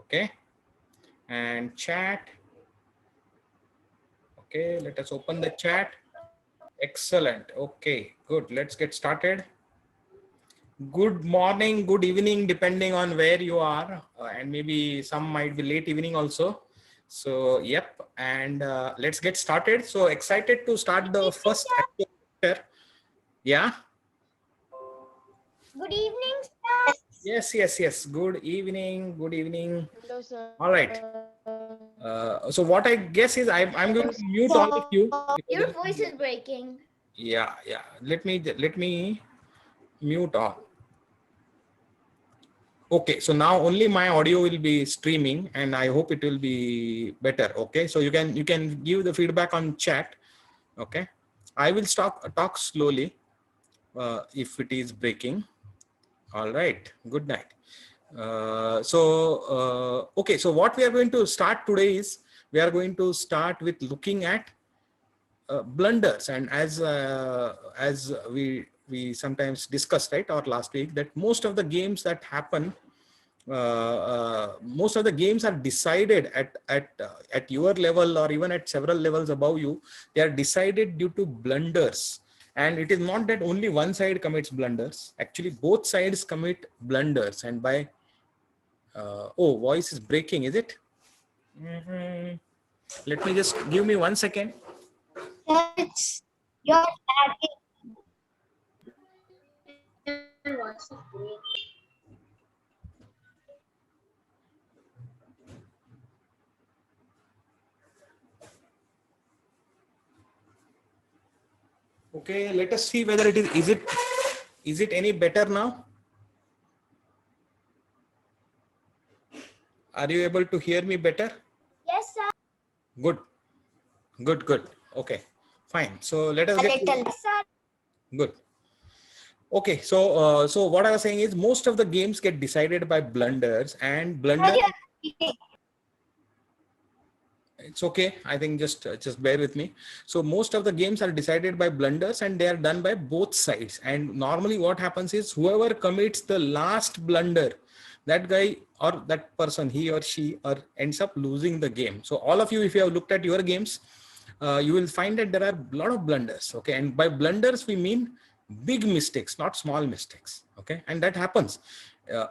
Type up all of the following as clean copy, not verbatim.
Okay, and chat. Okay, let us open the chat. Excellent. Okay, good. Let's get started. Good morning, good evening, depending on where you are, and maybe some might be late evening also. So, yep, and let's get started. So excited to start the first lecture. Yeah. Good evening, sir. Yes. Good evening. Good evening. Hello, sir. All right. So what I guess is I'm going to mute all of you. Your voice is breaking. Yeah. Let me mute all. Okay, so now only my audio will be streaming, and I hope it will be better. Okay, so you can give the feedback on chat. Okay, I will talk slowly if it is breaking. All right. Good night. Okay, so what we are going to start today is we are going to start with looking at blunders, and as we sometimes discussed, right, or last week, that most of the games that happen, most of the games are decided at your level or even at several levels above you. They are decided due to blunders, and it is not that only one side commits blunders. Actually, both sides commit blunders, and by oh, voice is breaking, is it? Let me just give me 1 second. It's your Okay, let us see whether is it any better now? Are you able to hear me better? Yes, sir. Good. Okay, fine. So let us A get little, sir. good. Okay, so what I was saying is most of the games get decided by blunders, and blunders. It's okay. I think just bear with me. So most of the games are decided by blunders, and they are done by both sides. And normally what happens is whoever commits the last blunder, that guy or that person, he or she, or ends up losing the game. So all of you, if you have looked at your games, you will find that there are a lot of blunders. Okay, and by blunders we mean big mistakes, not small mistakes. Okay, and that happens.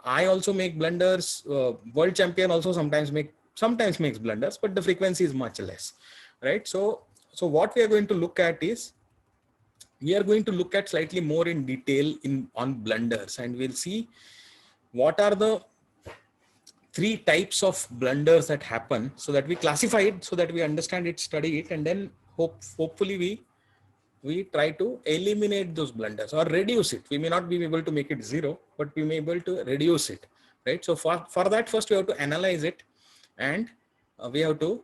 I also make blunders. World champion also sometimes makes blunders, but the frequency is much less, right? So what we are going to look at is we are going to look at slightly more in detail on blunders, and we'll see what are the three types of blunders that happen, so that we classify it, so that we understand it, study it, and then hopefully we try to eliminate those blunders or reduce it. We may not be able to make it zero, but we may be able to reduce it, right? So for that, first we have to analyze it, and we have to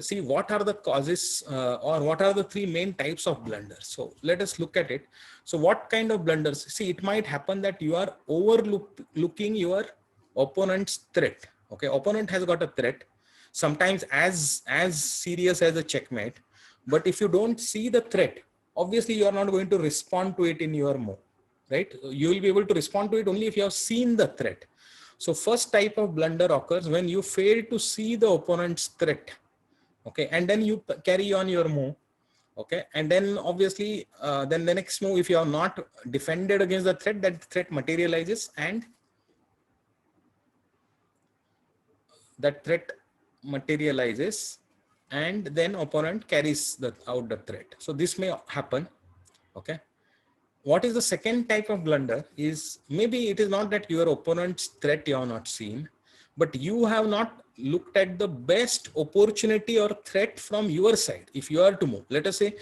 see what are the causes or what are the three main types of blunders. So let us look at it. So what kind of blunders? See, it might happen that you are overlooking your opponent's threat. Okay, opponent has got a threat, sometimes as serious as a checkmate. But if you don't see the threat, obviously you are not going to respond to it in your move, right? You will be able to respond to it only if you have seen the threat. So first type of blunder occurs when you fail to see the opponent's threat. Okay, and then you carry on your move. Okay, and then obviously then the next move, if you are not defended against the threat, that threat materializes, and that threat materializes, and then opponent carries out the threat. So this may happen. Okay, what is the second type of blunder is maybe it is not that your opponent's threat you have not seen, but you have not looked at the best opportunity or threat from your side. If you are to move, let us say,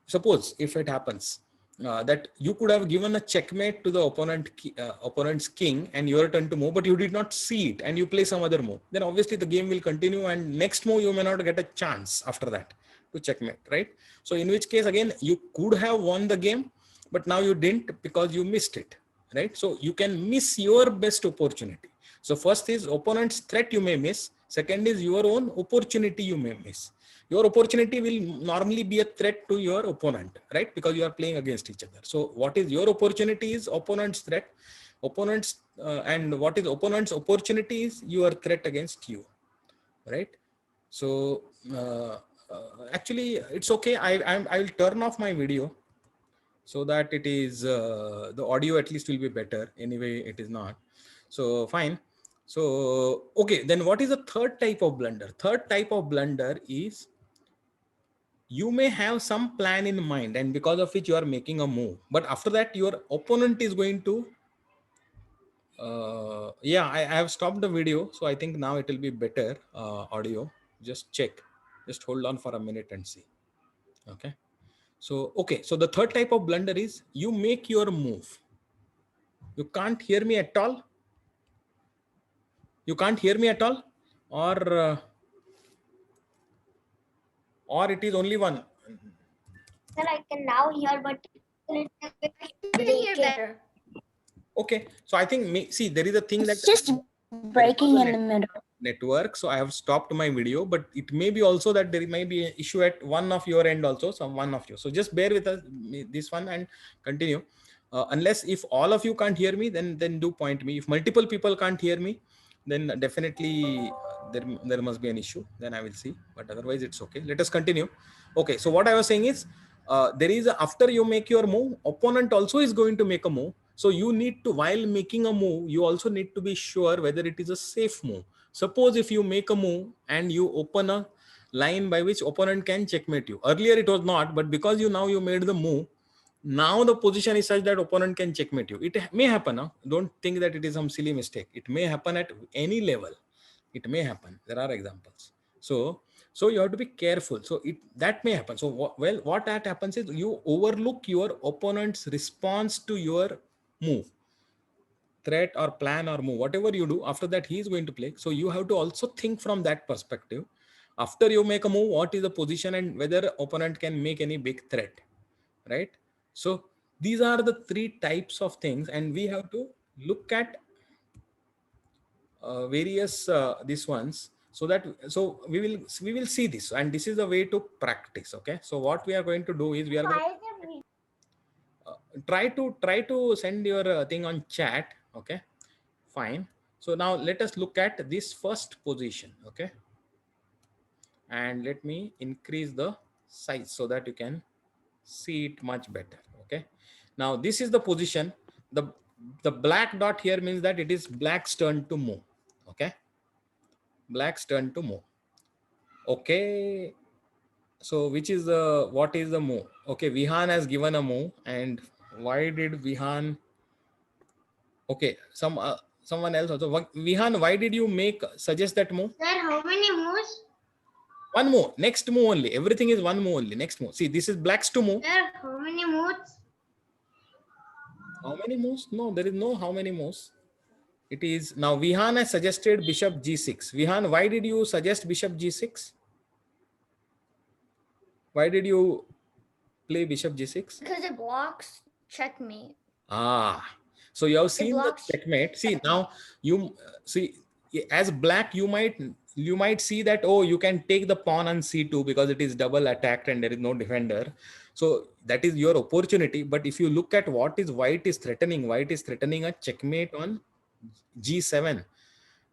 suppose if it happens that you could have given a checkmate to the opponent's king and your turn to move, but you did not see it and you play some other move, then obviously the game will continue, and next move you may not get a chance after that to checkmate, right? So in which case again you could have won the game, but now you didn't because you missed it, right? So you can miss your best opportunity. So first is opponent's threat you may miss. Second is your own opportunity you may miss. Your opportunity will normally be a threat to your opponent, right? Because you are playing against each other. So what is your opportunity is opponent's threat. Opponents and what is opponent's opportunity is your threat against you, right? So actually it's okay. I will turn off my video so that it is the audio at least will be better. Anyway, it is not. So fine. So okay, then what is the third type of blunder? Third type of blunder is you may have some plan in mind and because of which you are making a move, but after that your opponent is going to yeah, I have stopped the video, so I think now it will be better audio. Just check, just hold on for a minute and see. Okay, so okay, so the third type of blunder is you make your move. You can't hear me at all? You can't hear me at all? Or it is only one? Sir, I can now hear, but it's hear better. Okay, so I think see, there is a thing that It's just breaking in the middle. network, so I have stopped my video, but it may be also that there may be an issue at one of your end also, some one of you. So just bear with us this one and continue. Unless if all of you can't hear me, then do point me. If multiple people can't hear me, then definitely there must be an issue. Then I will see, but otherwise it's okay. Let us continue. Okay, so what I was saying is there is after you make your move, opponent also is going to make a move. So you need to, while making a move, you also need to be sure whether it is a safe move. Suppose if you make a move and you open a line by which opponent can checkmate you. Earlier it was not, but because you made the move, now the position is such that opponent can checkmate you. It may happen. Huh? Don't think that it is some silly mistake. It may happen at any level. It may happen. There are examples. So you have to be careful. So that may happen. So what that happens is you overlook your opponent's response to your move, threat or plan or move, whatever you do. After that, he is going to play. So you have to also think from that perspective. After you make a move, what is the position and whether opponent can make any big threat, right? So these are the three types of things, and we have to look at various these ones, so that we will see this, and this is the way to practice. Okay, so what we are going to do is we are going uh, try to send your thing on chat. Okay, fine. So now let us look at this first position. Okay, and let me increase the size so that you can see it much better. Okay, now this is the position. The black dot here means that it is black's turn to move. Okay, black's turn to move. Okay, so which is the, what is the move? Okay, Vihan has given a move, and why did Vihan? Okay, someone else also. Vihan, why did you suggest that move? Sir, how many moves? One move, next move only. Everything is one move only. Next move. See, this is black's to move. Sir, how many moves? How many moves? No, there is no how many moves. It is now Vihan has suggested bishop g6. Vihan, why did you suggest bishop g6? Why did you play bishop g6? Because it blocks checkmate. Ah, so you have seen the checkmate. See, now you see, as black, you might see that, oh, you can take the pawn on c2 because it is double attacked and there is no defender. So that is your opportunity. But if you look at what is white is threatening a checkmate on g7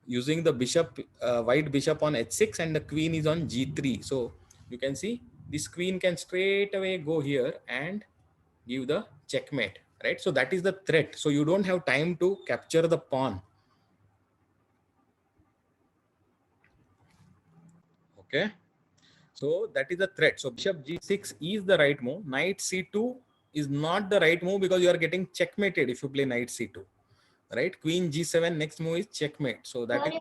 using the bishop, white bishop on h6, and the queen is on g3. So you can see this queen can straight away go here and give the checkmate, right? So that is the threat. So you don't have time to capture the pawn. Okay, so that is the threat. So bishop g6 is the right move. Knight c2 is not the right move because you are getting checkmated if you play knight c2, right? Queen g7, next move is checkmate. So that is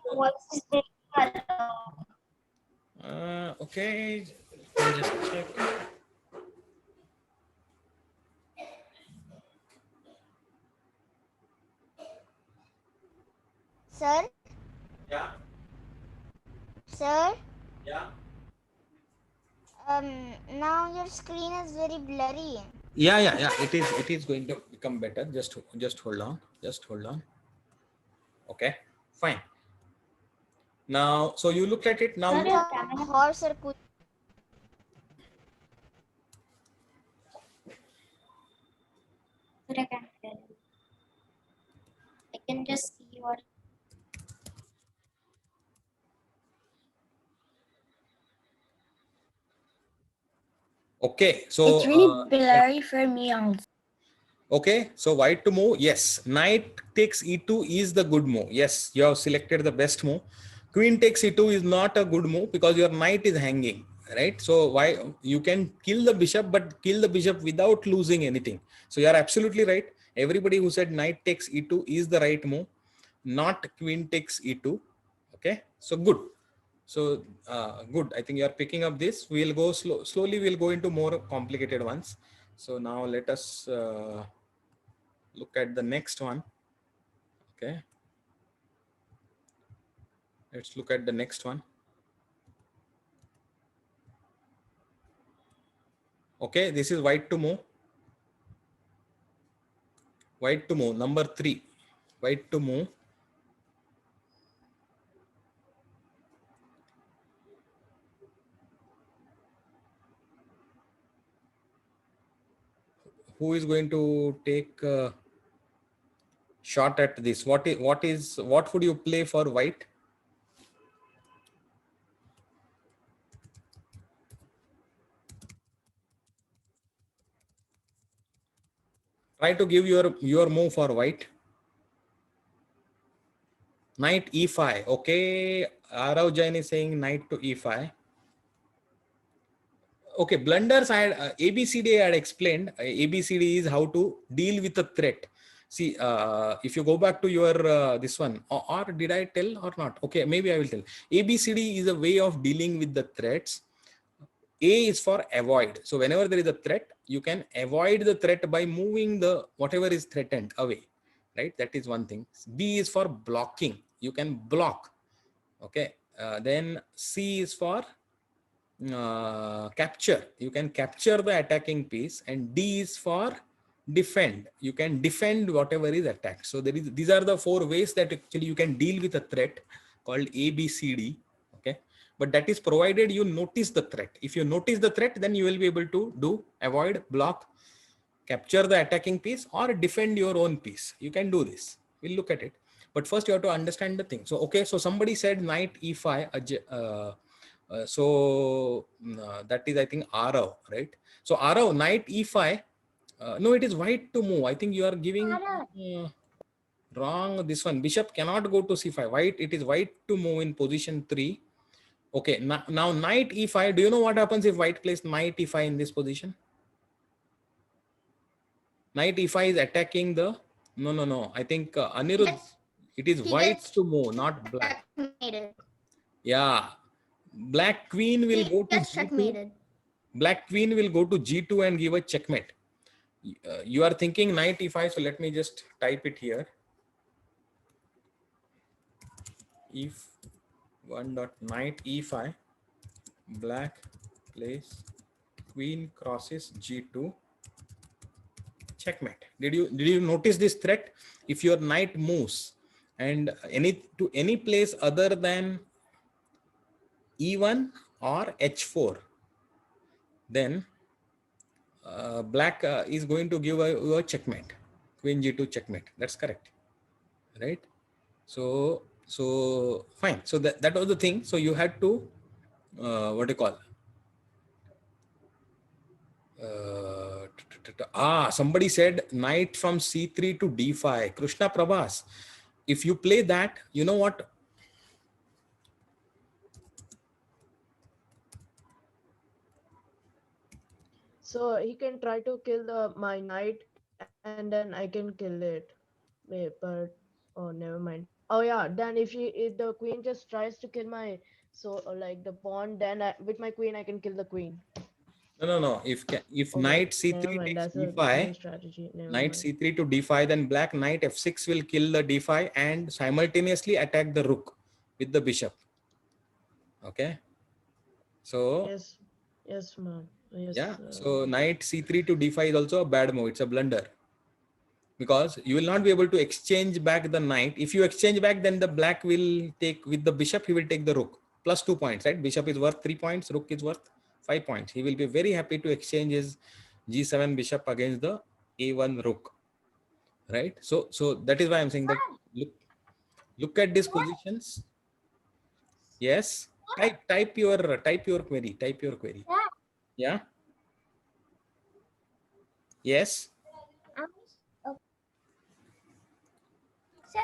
okay. I'll just check. Sir? Yeah. Sir? Yeah. Now your screen is very blurry. Yeah. It is going to become better. Just hold on. Just hold on. Okay, fine. Now, so you look at it now. Horse or can just see what. Okay, so It's really blurry for me also. okay, so white to move. Yes, knight takes e2 is the good move. Yes, you have selected the best move. Queen takes e2 is not a good move because your knight is hanging, right? So why you can kill the bishop, but kill the bishop without losing anything. So you are absolutely right. Everybody who said knight takes e2 is the right move, not queen takes e2. Okay, so good. So good. I think you are picking up this. We'll go slowly. We'll go into more complicated ones. So now let us look at the next one. Okay, let's look at the next one. Okay, this is white to move. White to move. Number 3. White to move. Who is going to take a shot at this? What would you play for white? Try to give your move for white. Knight e5. Okay, Arav Jain is saying knight to e5. Okay, blunders I had ABCD I had explained. ABCD is how to deal with a threat. See, if you go back to your this one, or did I tell or not? Okay, maybe I will tell. ABCD is a way of dealing with the threats. A is for avoid. So whenever there is a threat, you can avoid the threat by moving the whatever is threatened away, right? That is one thing. B is for blocking. You can block. Okay. Then C is for capture. You can capture the attacking piece, and D is for defend. You can defend whatever is attacked. So these are the 4 ways that actually you can deal with a threat called ABCD. Okay, but that is provided you notice the threat. If you notice the threat, then you will be able to do avoid, block, capture the attacking piece, or defend your own piece. You can do this. We'll look at it, but first you have to understand the thing. So okay, so somebody said knight e5. That is, I think, Arav, right? So Arav, knight e5. No, it is white to move. I think you are giving wrong this one. Bishop cannot go to c5. White, it is white to move in position 3. Okay, now knight e5. Do you know what happens if white plays knight e5 in this position? Knight e5 is attacking the. No. I think Anirudh, it is white to move, not black. Yeah, black queen will go to g2. Black queen will go to g2 and give a checkmate. You are thinking knight e5, so let me just type it here. If 1 dot knight e5, black plays queen crosses g2, checkmate. Did you notice this threat? If your knight moves and any place other than e1 or h4, then black is going to give a checkmate. Queen g2 checkmate. That's correct, right? So fine. So that was the thing. So you had to what do you call? Somebody said knight from c3 to d5. Krishna Prabhas. If you play that, you know what? So he can try to kill my knight, and then I can kill it. Wait, but oh, never mind. Oh yeah, then if the queen just tries to kill my like the pawn, then with my queen I can kill the queen. No. If Okay, knight never c3 mind. takes That's a d5, new strategy. Never knight mind. c3 to d5, then black knight f6 will kill the d5 and simultaneously attack the rook with the bishop. Okay. So Yes, ma'am. yeah. Yes. So knight c3 to d5 is also a bad move. It's a blunder because you will not be able to exchange back the knight. If you exchange back, then the black will take with the bishop. He will take the rook plus 2 points, right? Bishop is worth 3 points. Rook is worth 5 points. He will be very happy to exchange his g7 bishop against the a1 rook, right? So that is why I'm saying that Look, look at these positions. Yes. Type your query. Type your query. Yeah. Yeah. Yes. Okay. So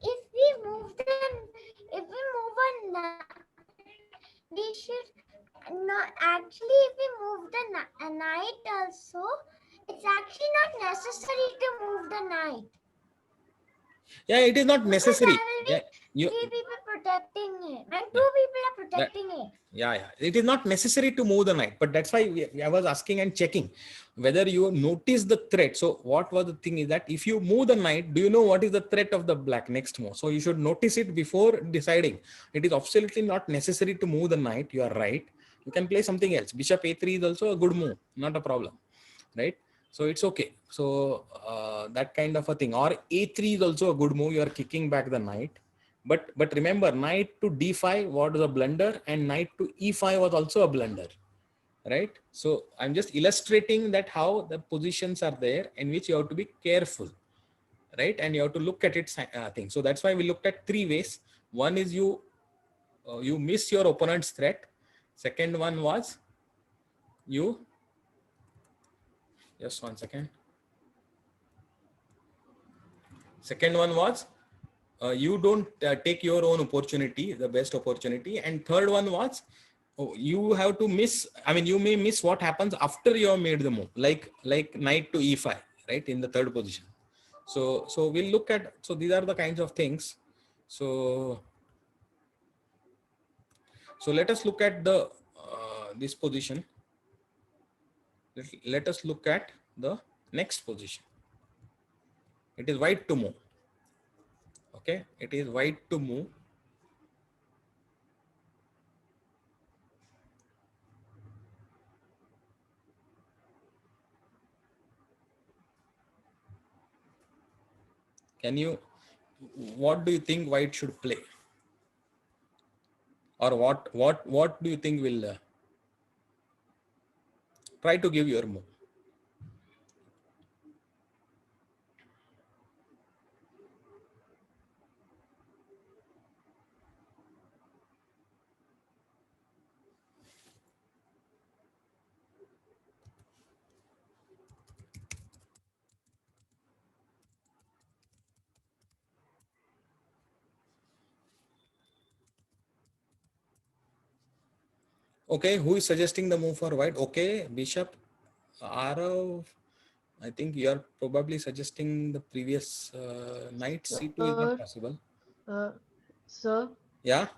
if we move a we should not actually if we move the night also, it's actually not necessary to move the night. Yeah, it is not Because necessary. there will be Yeah, you. three people protecting it and Yeah, two people are that, protecting it. yeah. It is not necessary to move the night, but that's why I was asking and checking whether you notice the threat. So what was the thing is that if you move the knight, do you know what is the threat of the black next move? So you should notice it before deciding. It is absolutely not necessary to move the knight. You are right. You can play something else. Bishop a3 is also a good move, not a problem, right? So it's okay. So that kind of a thing, or a3 is also a good move. You are kicking back the knight. But remember, knight to d5 was a blunder, and knight to e5 was also a blunder, right? So I'm just illustrating that how the positions are there in which you have to be careful, right? And you have to look at it thing. So that's why we looked at three ways. One is you miss your opponent's threat. Second one was you, just 1 second. Second one was you don't take your own opportunity, the best opportunity. And third one was you have to miss, I mean, you may miss what happens after you have made the move, like knight to e5, right, in the third position. So we'll look at, so these are the kinds of things. So let us look at the this position. Let us look at the next position. It is white to move. Okay, it is white to move. Can you, what do you think white should play? Or what do you think will try to give your move? Okay, who is suggesting the move for white? Okay, bishop Arav. I think you are probably suggesting the previous knight c2 is not possible. Sir, Yeah.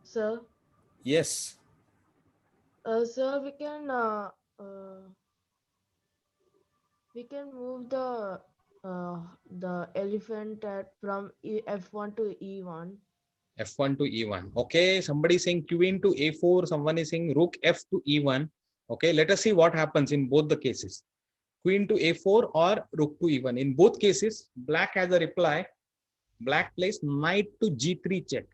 sir, Yes. sir, uh, we can move the elephant from f1 to e1. F1 to e1. Okay, somebody is saying queen to a4. Someone is saying rook f to e1. Okay, let us see what happens in both the cases. Queen to a4 or rook to e1. In both cases, black has a reply. Black plays knight to g3 check.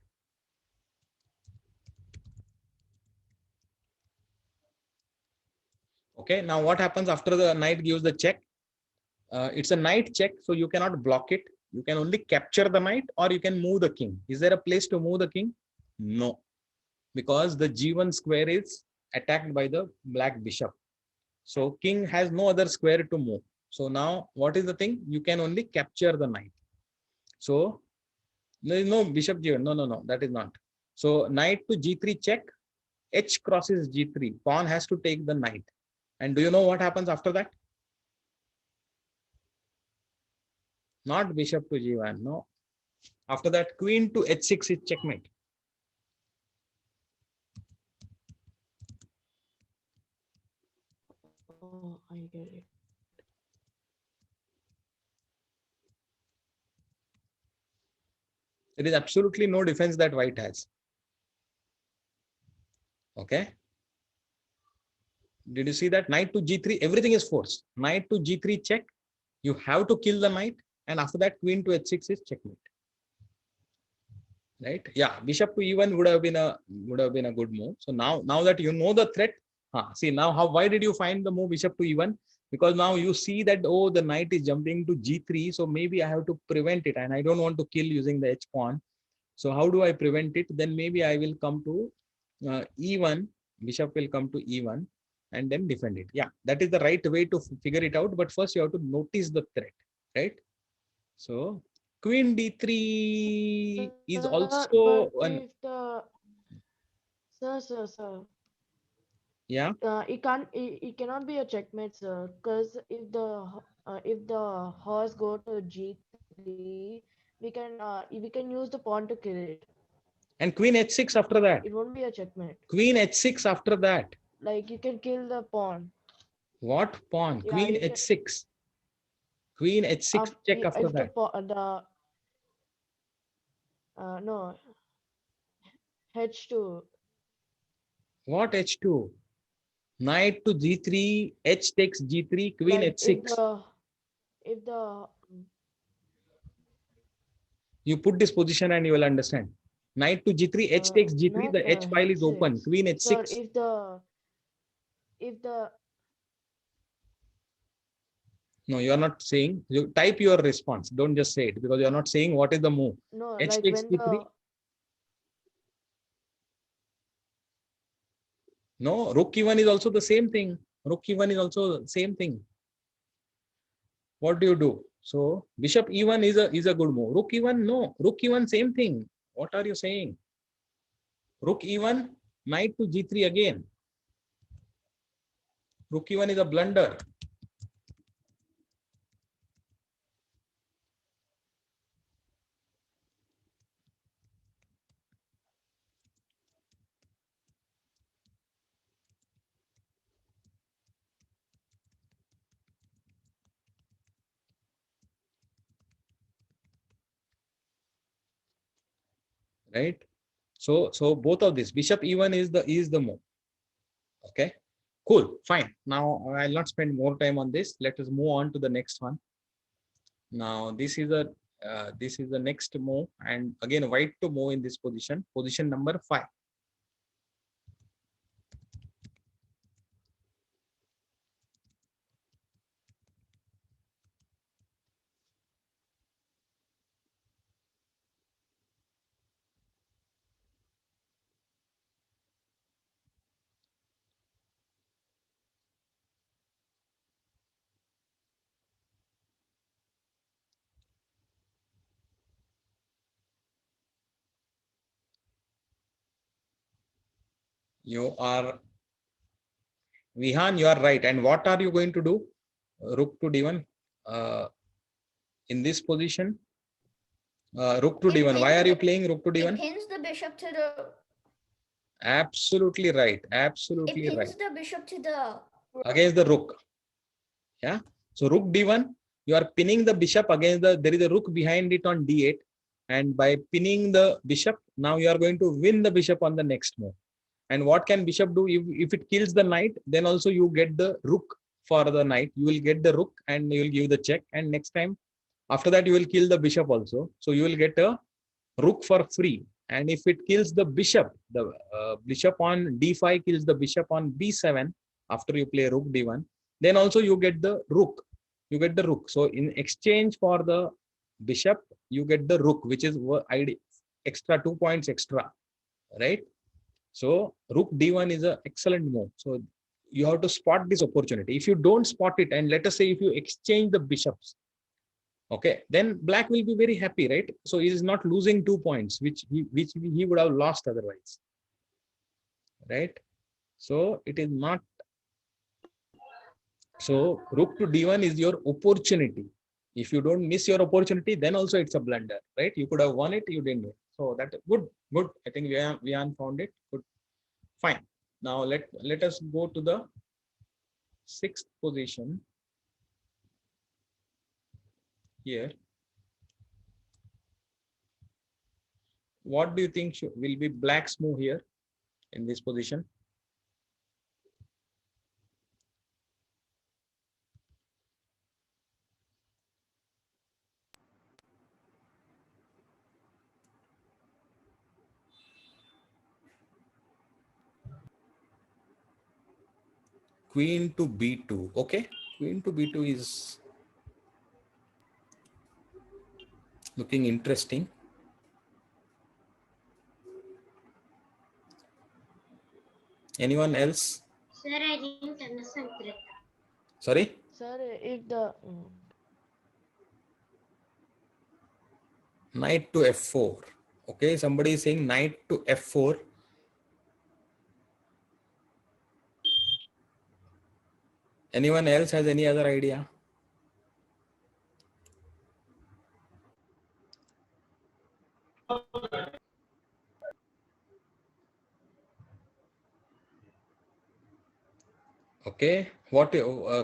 Okay, now what happens after the knight gives the check? It's a knight check, so you cannot block it. You can only capture the knight or you can move the king. Is there a place to move the king? No, because the g1 square is attacked by the black bishop. So king has no other square to move. So now what is the thing? You can only capture the knight. So there is no bishop g1. No, that is not. So knight to g3 check, h crosses g3. Pawn has to take the knight. And do you know what happens after that? Not bishop to g1. No. After that, queen to h6 is checkmate. Oh, I get it. There is absolutely no defense that white has. Okay. Did you see that? Knight to g3, everything is forced. Knight to g3 check. You have to kill the knight. And after that, queen to h6 is checkmate. Right? Yeah, bishop to e1 would have been a good move. So now that you know the threat, see now why did you find the move bishop to e1? because now you see that, oh, the knight is jumping to g3, so maybe I have to prevent it, and I don't want to kill using the h pawn. So how do I prevent it? Then maybe I will come to e1, bishop will come to e1 and then defend it. Yeah, that is the right way to figure it out, but first you have to notice the threat, right? So queen d3 is Sir, also but an, if the sir, yeah. it cannot be a checkmate, sir. Because if the horse go to g3, we can use the pawn to kill it. And queen h6 after It that. won't be a checkmate. Queen h6 after that. Like you can kill the pawn. What pawn? Yeah, Queen you can. h6. Queen h6 check after If the that. the no h2, What h2? Knight to g3, h takes g3, queen like h6. if the You put this position and you will understand. Knight to g3, h takes g3, not the h file is open. h6, Queen sir. h6. If the No, you are not saying. You type your response. Don't just say it, because you are not saying what is the move. no, H like takes when g3. the No, rook e1 is also the same thing. Rook e1 is also the same thing. What do you do? So bishop e1 is a good move. Rook e1, no. Rook e1, same thing. What are you saying? Rook e1, knight to g3 again. Rook e1 is a blunder, right? So both of this, bishop e1 is the move. Okay, cool, fine. Now I'll not spend more time on this. Let us move on to the next one. Now this is the next move, and again white to move in this position. Position number 5. You are Vihan, you are right. And what are you going to do? Rook to d1 in this position. Rook to d1. Why are you playing rook to d1? It pins the bishop to the. Absolutely right. It Absolutely pins right. the bishop to the. Against the rook. Yeah. So rook d1, you are pinning the bishop against there is a rook behind it on d8. And by pinning the bishop, now you are going to win the bishop on the next move. And what can bishop do? If it kills the knight, then also you get the rook for the knight. You will get the rook and you will give the check. And next time, after that, you will kill the bishop also. So you will get a rook for free. And if it kills the bishop on d5 kills the bishop on b7 after you play rook d1, then also you get the rook. You get the rook. So in exchange for the bishop, you get the rook, which is extra 2 points extra, right? So rook d1 is an excellent move. So you have to spot this opportunity. If you don't spot it, and let us say if you exchange the bishops, okay, then black will be very happy, right? So he is not losing 2 points, which he would have lost otherwise, right? So it is not. So rook to d1 is your opportunity. If you don't miss your opportunity, then also it's a blunder, right? You could have won it, you didn't win. So that good, good. I think we found it. Good, fine. Now let us go to the 6th position here. What do you think will be black's move here in this position? Queen to b2. Okay. Queen to b2 is looking interesting. Anyone else? Sir, I didn't understand correct. Sorry? Sir, if the Knight to f4. Okay, somebody is saying knight to f4. Anyone else has any other idea? Okay, what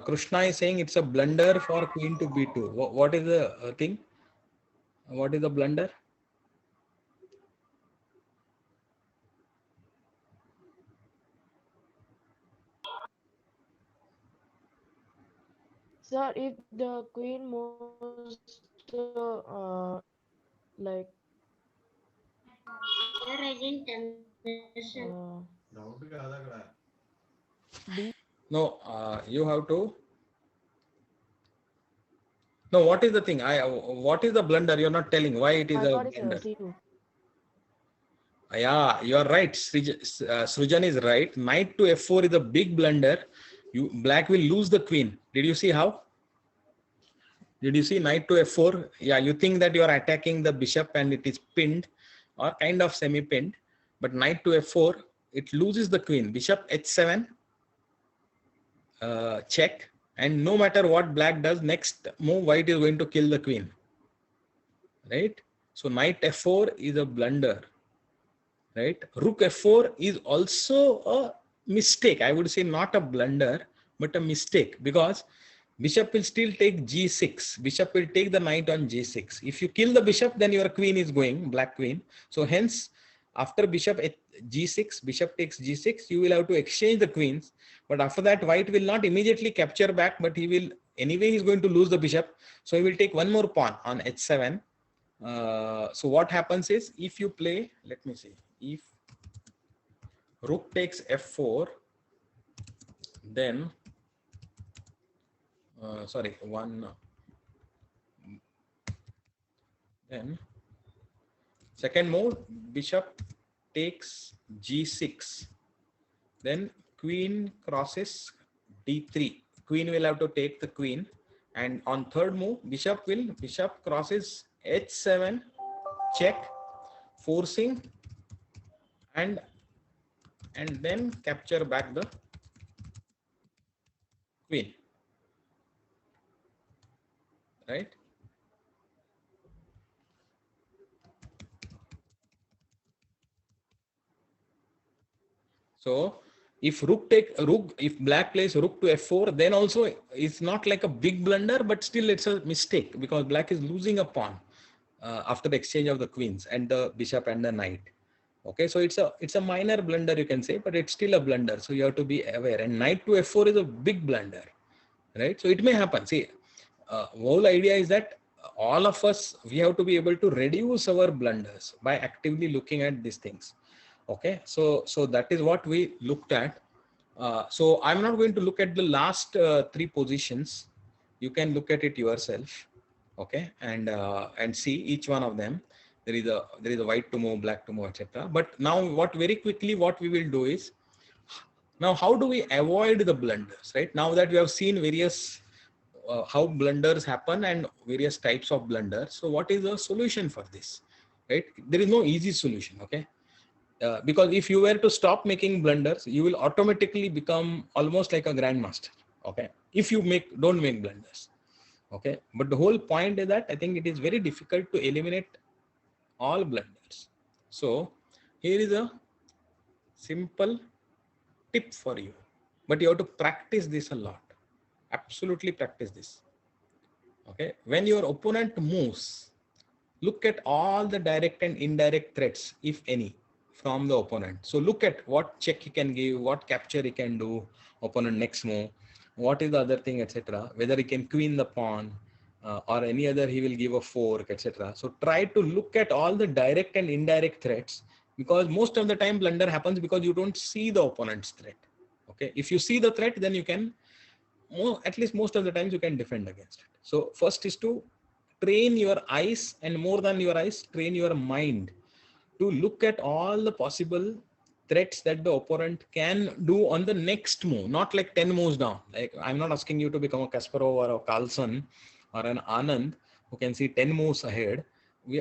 Krishna is saying, it's a blunder for queen to b2. What is the thing? What is the blunder? sir, if the queen moves like Sir, I didn't understand. b, No, you have to. No, what is the thing? What is the blunder? You're not telling why it is I a thought it's blunder. c2. Yeah, you are right. Srujan is right. Knight to f4 is a big blunder. Black will lose the queen. Did you see how? Did you see knight to f4? Yeah, you think that you are attacking the bishop and it is pinned or kind of semi-pinned. But knight to f4, it loses the queen. Bishop h7, check. And no matter what black does, next move, white is going to kill the queen. Right? So knight f4 is a blunder. Right? Rook f4 is also a mistake. I would say not a blunder, but a mistake, because bishop will still take g6. Bishop will take the knight on g6. If you kill the bishop, then your queen is going, black queen. So hence, after bishop at g6, bishop takes g6, you will have to exchange the queens. But after that, white will not immediately capture back, but he will, anyway, he's going to lose the bishop. So he will take one more pawn on h7. So what happens is, if you play, let me see, if rook takes f4, then sorry, then second move, bishop takes g6, then queen crosses d3. Queen will have to take the queen, and on third move, bishop crosses h7, check, forcing, and then capture back the queen, right? So if if black plays rook to f4, then also it's not like a big blunder, but still it's a mistake, because black is losing a pawn after the exchange of the queens and the bishop and the knight. Okay, so it's a minor blunder, you can say, but it's still a blunder. So you have to be aware. And knight to f4 is a big blunder, right? So it may happen. See, whole idea is that all of us, we have to be able to reduce our blunders by actively looking at these things. Okay, so that is what we looked at. So I'm not going to look at the last three positions. You can look at it yourself. Okay, and see each one of them. There is a white to move, black to move, etc. But now what we will do is, now how do we avoid the blunders, right? Now that we have seen various how blunders happen and various types of blunders, so what is the solution for this, right? There is no easy solution. Okay, because if you were to stop making blunders, you will automatically become almost like a grandmaster. Okay, if you don't make blunders. Okay, but the whole point is that I think it is very difficult to eliminate all blunders. So here is a simple tip for you, but you have to practice this a lot. Absolutely practice this. Okay, when your opponent moves, look at all the direct and indirect threats, if any, from the opponent. So look at what check he can give, what capture he can do, opponent next move, what is the other thing, etc. Whether he can queen the pawn or any other, he will give a fork, etc. So try to look at all the direct and indirect threats, because most of the time blunder happens because you don't see the opponent's threat. Okay, if you see the threat, then you can at least most of the times you can defend against it. So first is to train your eyes, and more than your eyes, train your mind to look at all the possible threats that the opponent can do on the next move, not like 10 moves down. Like, I'm not asking you to become a Kasparov or a Carlson or an Anand who can see 10 moves ahead.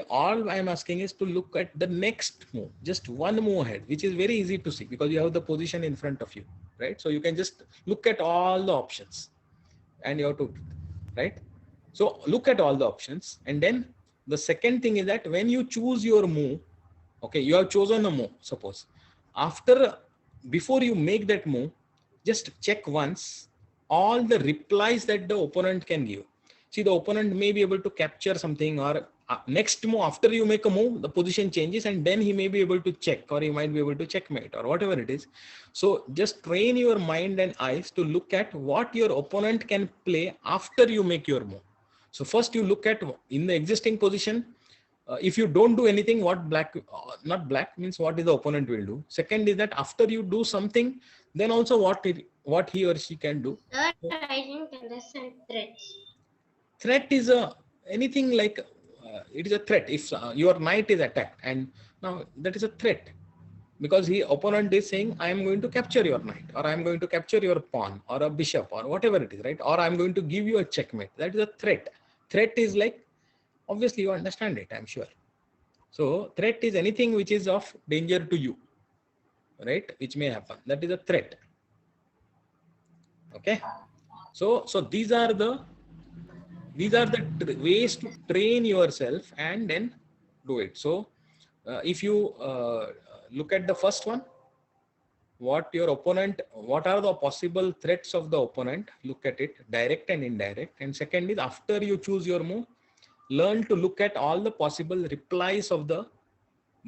All I'm asking is to look at the next move, just one move ahead, which is very easy to see because you have the position in front of you, right? So you can just look at all the options and you have to, right? So look at all the options. And then the second thing is that when you choose your move, okay, you have chosen a move, suppose. Before you make that move, just check once all the replies that the opponent can give. See, the opponent may be able to capture something, or next move after you make a move, the position changes, and then he may be able to check, or he might be able to checkmate, or whatever it is. So just train your mind and eyes to look at what your opponent can play after you make your move. So first you look at in the existing position. If you don't do anything, what not black means what is the opponent will do. Second is that after you do something, then also what he or she can do. Sir, I didn't understand threats. Threat is anything like it is a threat. If your knight is attacked, and now that is a threat, because the opponent is saying, I am going to capture your knight, or I am going to capture your pawn, or a bishop, or whatever it is, right? Or I am going to give you a checkmate. That is a threat. Threat is like, obviously you understand it, I'm sure. So threat is anything which is of danger to you, right? Which may happen. That is a threat. Okay. So these are the ways to train yourself and then do it. So if you look at the first one, what are the possible threats of the opponent? Look at it, direct and indirect. And second is, after you choose your move, learn to look at all the possible replies of the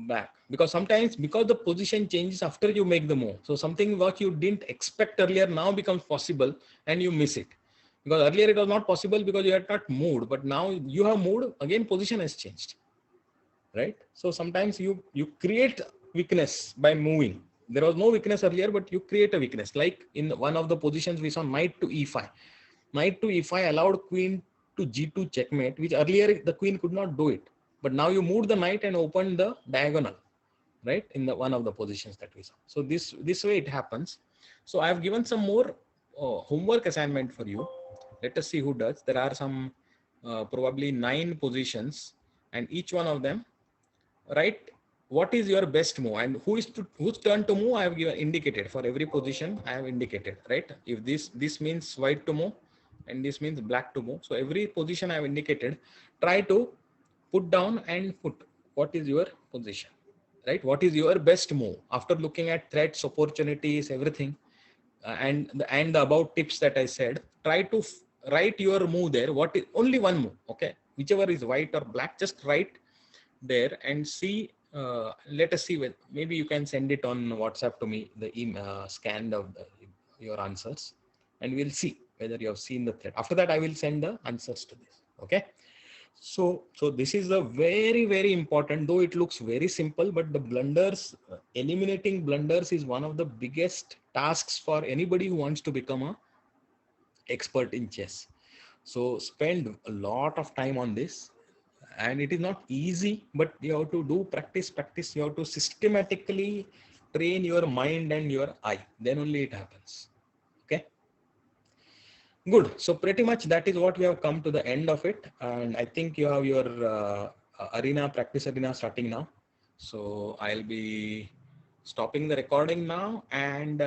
back, because sometimes because the position changes after you make the move, so something what you didn't expect earlier now becomes possible and you miss it, because earlier it was not possible because you had not moved, but now you have moved, again position has changed, right? So sometimes you create weakness by moving. There was no weakness earlier, but you create a weakness, like in one of the positions we saw knight to e5. Knight to e5 allowed queen to g2 checkmate, which earlier the queen could not do it. But now you moved the knight and opened the diagonal, right? In the one of the positions that we saw. So this way it happens. So I have given some more homework assignment for you. Let us see who does. There are some probably 9 positions, and each one of them, right? What is your best move, and whose turn to move? I have given indicated for every position. I have indicated, right? If this means white to move, and this means black to move. So every position I have indicated. Try to put down and put what is your position, right? What is your best move after looking at threats, opportunities, everything, and the about tips that I said. Try to write your move there. What is only one move? Okay, whichever is white or black, just write there and see. Let us see when maybe you can send it on WhatsApp to me, the scan of your answers, and we'll see whether you have seen the thread. After that, I will send the answers to this. Okay. So this is a very, very important, though it looks very simple, but the blunders, eliminating blunders is one of the biggest tasks for anybody who wants to become a expert in chess. So spend a lot of time on this, and it is not easy, but you have to do practice. You have to systematically train your mind and your eye, then only it happens. Okay, good. So pretty much that is what we have come to the end of it, and I think you have your practice arena starting now. So I'll be stopping the recording now, and